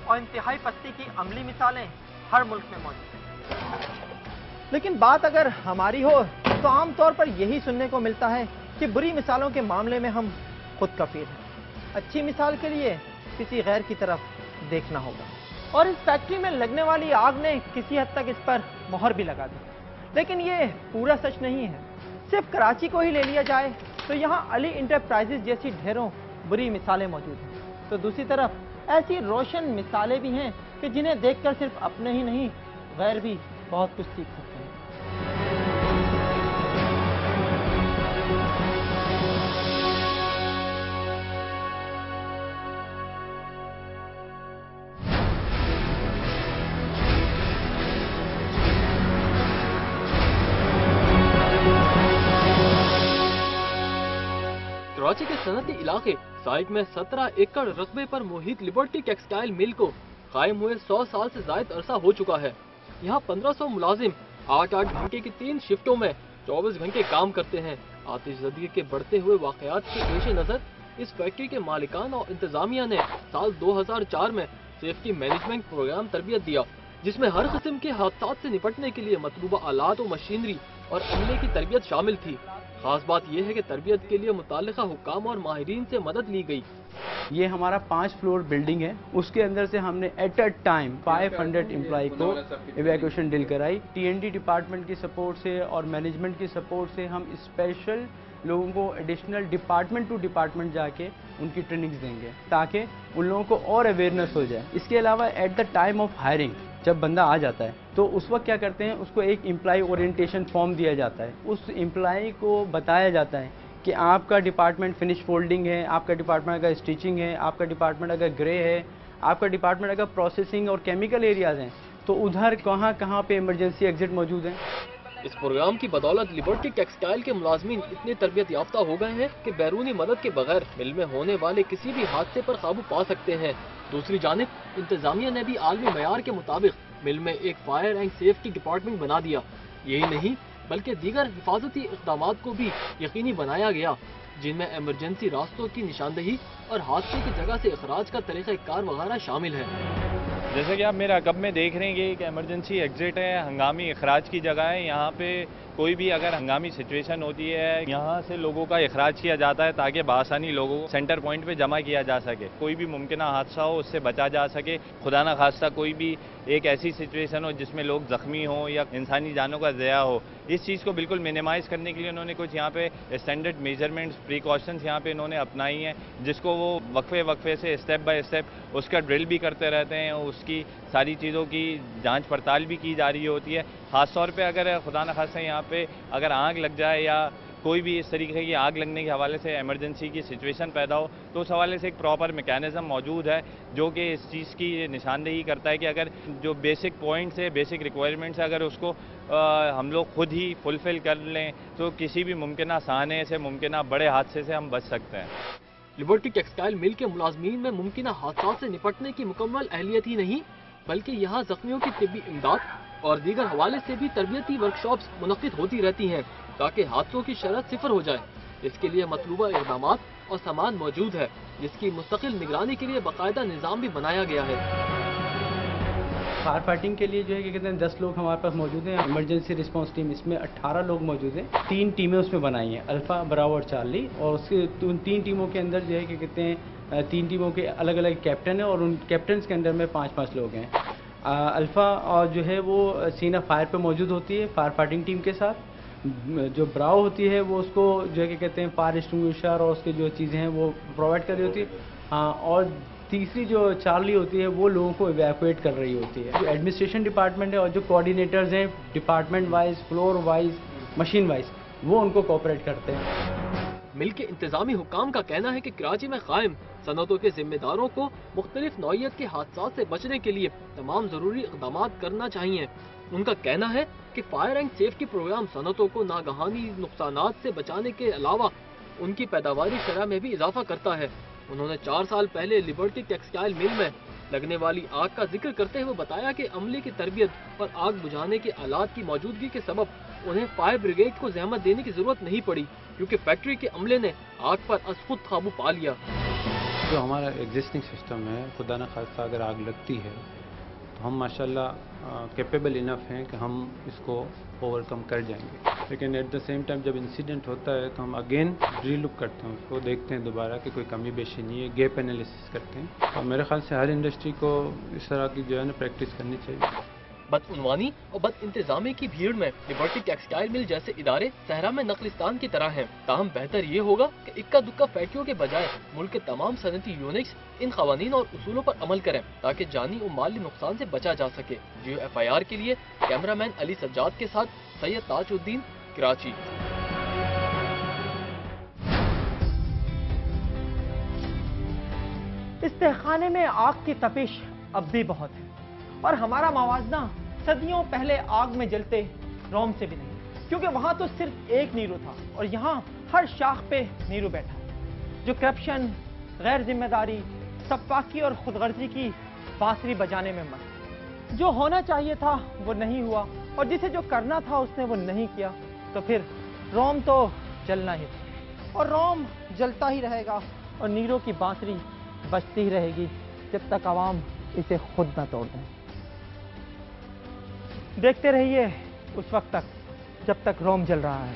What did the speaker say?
और इंतहाई पस्ती की अमली मिसालें हर मुल्क में मौजूद हैं। लेकिन बात अगर हमारी हो तो आम तौर पर यही सुनने को मिलता है कि बुरी मिसालों के मामले में हम खुद कफील हैं। अच्छी मिसाल के लिए किसी गैर की तरफ देखना होगा। और इस फैक्ट्री में लगने वाली आग ने किसी हद तक इस पर मोहर भी लगा दी। लेकिन ये पूरा सच नहीं है। सिर्फ कराची को ही ले लिया जाए तो यहाँ अली इंटरप्राइजेज जैसी ढेरों बुरी मिसालें मौजूद हैं, तो दूसरी तरफ ऐसी रोशन मिसालें भी हैं कि जिन्हें देखकर सिर्फ अपने ही नहीं गैर भी बहुत कुछ सीख सकते हैं। कराची के सनती इलाके साइट में 17 एकड़ रकबे पर मुहित लिबर्टी टेक्सटाइल मिल को कायम हुए 100 साल से ज्यादा अरसा हो चुका है। यहाँ 1500 मुलाजिम 8-8 घंटे की 3 शिफ्टों में 24 घंटे काम करते हैं। आतिशज़दी के बढ़ते हुए वाकयात के पेश नजर इस फैक्ट्री के मालिकान और इंतजामिया ने साल 2004 में सेफ्टी मैनेजमेंट प्रोग्राम तरबियत दिया, जिसमें हर किस्म के हादसात से निपटने के लिए मतलूबा आलात और मशीनरी और अमले की तरबियत शामिल थी। खास बात यह है कि तरबियत के लिए मुताल्लिका हुक्काम और माहिरीन से मदद ली गई। ये हमारा 5 फ्लोर बिल्डिंग है, उसके अंदर से हमने एट अ टाइम 500 एम्प्लॉय को इवैक्यूएशन डील कराई। TND डिपार्टमेंट की सपोर्ट से और मैनेजमेंट की सपोर्ट से हम स्पेशल लोगों को एडिशनल डिपार्टमेंट टू डिपार्टमेंट जाके उनकी ट्रेनिंग्स देंगे ताकि उन लोगों को और अवेयरनेस हो जाए। इसके अलावा at the time of hiring जब बंदा आ जाता है तो उस वक्त क्या करते हैं, उसको एक एम्प्लॉय ओरिएंटेशन फॉर्म दिया जाता है। उस एम्प्लॉय को बताया जाता है कि आपका डिपार्टमेंट फिनिश फोल्डिंग है, आपका डिपार्टमेंट अगर स्टिचिंग है, आपका डिपार्टमेंट अगर ग्रे है, आपका डिपार्टमेंट अगर प्रोसेसिंग और केमिकल एरियाज हैं, तो उधर कहाँ कहाँ पे इमरजेंसी एग्जिट मौजूद हैं। इस प्रोग्राम की बदौलत लिबर्टी टेक्सटाइल के मुलाजमीन इतने तरबियत याफ्ता हो गए हैं कि बैरूनी मदद के बगैर मिल में होने वाले किसी भी हादसे पर काबू पा सकते हैं। दूसरी जानिब इंतजामिया ने भी आलमी मयार के मुताबिक मिल में एक फायर एंड सेफ्टी डिपार्टमेंट बना दिया। यही नहीं बल्कि दीगर हिफाजती इक़दाम को भी यकीनी बनाया गया, जिनमें इमरजेंसी रास्तों की निशानदही और हादसे की जगह से अखराज का तरीक़ाकार वगैरह शामिल है। जैसे कि आप मेरे अकब में देख रहे हैं कि एक इमरजेंसी एग्जिट है, हंगामी अखराज की जगह है। यहाँ पे कोई भी अगर हंगामी सिचुएशन होती है, यहाँ से लोगों का अखराज किया जाता है ताकि बआसानी लोगों को सेंटर पॉइंट पे जमा किया जा सके। कोई भी मुमकिन हादसा हो उससे बचा जा सके। खुदा न खास्ता कोई भी एक ऐसी सिचुएशन हो जिसमें लोग जख्मी हों या इंसानी जानों का ज़या हो, इस चीज़ को बिल्कुल मिनिमाइज़ करने के लिए उन्होंने कुछ यहाँ पे स्टैंडर्ड मेजरमेंट्स प्रिकॉशंस यहाँ पे इन्होंने अपनाई हैं, जिसको वो वक्फे से स्टेप बाय स्टेप उसका ड्रिल भी करते रहते हैं। उसकी सारी चीज़ों की जांच पड़ताल भी की जा रही होती है। ख़ास तौर पे अगर खुदा न खास्ता यहाँ पे अगर आग लग जाए या कोई भी इस तरीके की आग लगने के हवाले से इमरजेंसी की सिचुएशन पैदा हो, तो उस हवाले से एक प्रॉपर मैकेनिज़्म मौजूद है जो कि इस चीज़ की निशानदेही करता है कि अगर जो बेसिक पॉइंट्स है, बेसिक रिक्वायरमेंट्स है, अगर उसको हम लोग खुद ही फुलफ़िल कर लें तो किसी भी मुमकिन साने से मुमकिन बड़े हादसे से हम बच सकते हैं। लिबर्टी टेक्सटाइल मिल के मुलाजमीन में मुमकिन हादसा से निपटने की मुकम्मल अहलियत ही नहीं, बल्कि यहाँ जख्मियों की तिब्बी इमदाद और दीगर हवाले से भी तरबियती वर्कशॉप्स मुनक्किद होती रहती हैं ताकि हादसों की शरत सिफर हो जाए। इसके लिए मतलूबा इक़दाम और सामान मौजूद है, जिसकी मुस्तकिल निगरानी के लिए बाकायदा निज़ाम भी बनाया गया है। फायर फाइटिंग के लिए जो है कि कहते हैं 10 लोग हमारे पास मौजूद हैं। इमरजेंसी रिस्पांस टीम इसमें 18 लोग मौजूद हैं। 3 टीमें उसमें बनाई हैं, अल्फा, ब्रावो और चार्ली। और उसके 3 टीमों के अंदर जो है कि कहते हैं 3 टीमों के अलग अलग कैप्टन हैं और उन कैप्टन्स के अंदर में 5-5 लोग हैं। अल्फा और जो है वो सीन ऑफ फायर पे मौजूद होती है फायर फाइटिंग टीम के साथ। जो ब्रावो होती है वो उसको जो है कि कहते हैं फायर एक्सटिंग्विशर और उसकी जो चीज़ें हैं वो प्रोवाइड कर रही होती है। हाँ, और तीसरी जो चार्ली होती है वो लोगों को इवैक्यूएट कर रही होती है। जो एडमिनिस्ट्रेशन डिपार्टमेंट है और जो कोऑर्डिनेटर्स हैं department wise, floor wise, machine wise, वो उनको कोऑपरेट करते हैं। मिल के इंतजामी हुक्काम का कहना है कि कराची में कायम सनतों के जिम्मेदारों को मुख्तलिफ नौइयत के हादसात से बचने के लिए तमाम ज़रूरी इक़दाम करना चाहिए। उनका कहना है कि फायर एंड सेफ्टी प्रोग्राम सनतों को नागहानी नुकसानात से बचाने के अलावा उनकी पैदावारी शरह में भी इजाफा करता है। उन्होंने 4 साल पहले लिबर्टी टेक्सटाइल मिल में लगने वाली आग का जिक्र करते हुए बताया कि अमले की तरबियत और आग बुझाने के आलात की मौजूदगी के सबब उन्हें फायर ब्रिगेड को ज़हमत देने की जरूरत नहीं पड़ी, क्योंकि फैक्ट्री के अमले ने आग पर अज खुद काबू पा लिया। جو ہمارا ایگزسٹنگ سسٹم ہے، خدا نہ خواستہ اگر آگ لگتی ہے تو ہم ماشاءاللہ کیپیبل انف ہیں کہ ہم اس کو اوور کم کر جائیں گے، لیکن ایٹ دا سیم ٹائم جب انسیڈنٹ ہوتا ہے تو ہم اگین ری لک کرتے ہیں، اس کو دیکھتے ہیں دوبارہ کہ کوئی کمی بیشی نہیں ہے، گیپ انالیسس کرتے ہیں. اور میرے خیال سے ہر انڈسٹری کو اس طرح کی جو ہے نا پریکٹس کرنی چاہیے. بدعنوانی اور بد انتظامی کی بھیڑ میں لبرٹی ٹیکسٹائل مل جیسے ادارے صحرا میں نقلستان کی طرح ہیں. تاہم بہتر یہ ہوگا کہ اکا دکا فیکٹریوں کے بجائے ملک کے تمام صنعتی یونٹس ان قوانین اور اصولوں پر عمل کریں تاکہ جانی و مالی نقصان سے بچا جا سکے. جیو FIR کے لیے کیمرہ مین علی سجاد کے ساتھ سید تاج الدین، کراچی. اس تہخانے میں آگ کی تپش اب بھی بہت ہے اور ہمارا موازنہ صدیوں پہلے آگ میں جلتے روم سے بھی نہیں، کیونکہ وہاں تو صرف ایک نیرو تھا اور یہاں ہر شاخ پہ نیرو بیٹھا ہے جو کرپشن، غیر ذمہ داری، سفاکی اور خود غرضی کی بانسری بجانے میں مست. جو ہونا چاہیے تھا وہ نہیں ہوا اور جسے جو کرنا تھا اس نے وہ نہیں کیا، تو پھر روم تو جلنا ہی تھا اور روم جلتا ہی رہے گا اور نیرو کی بانسری بجتی ہی رہے گی جب تک عوام اسے خود نہ توڑ دیں. دیکھتے رہیے اس وقت تک جب تک روم جل رہا ہے.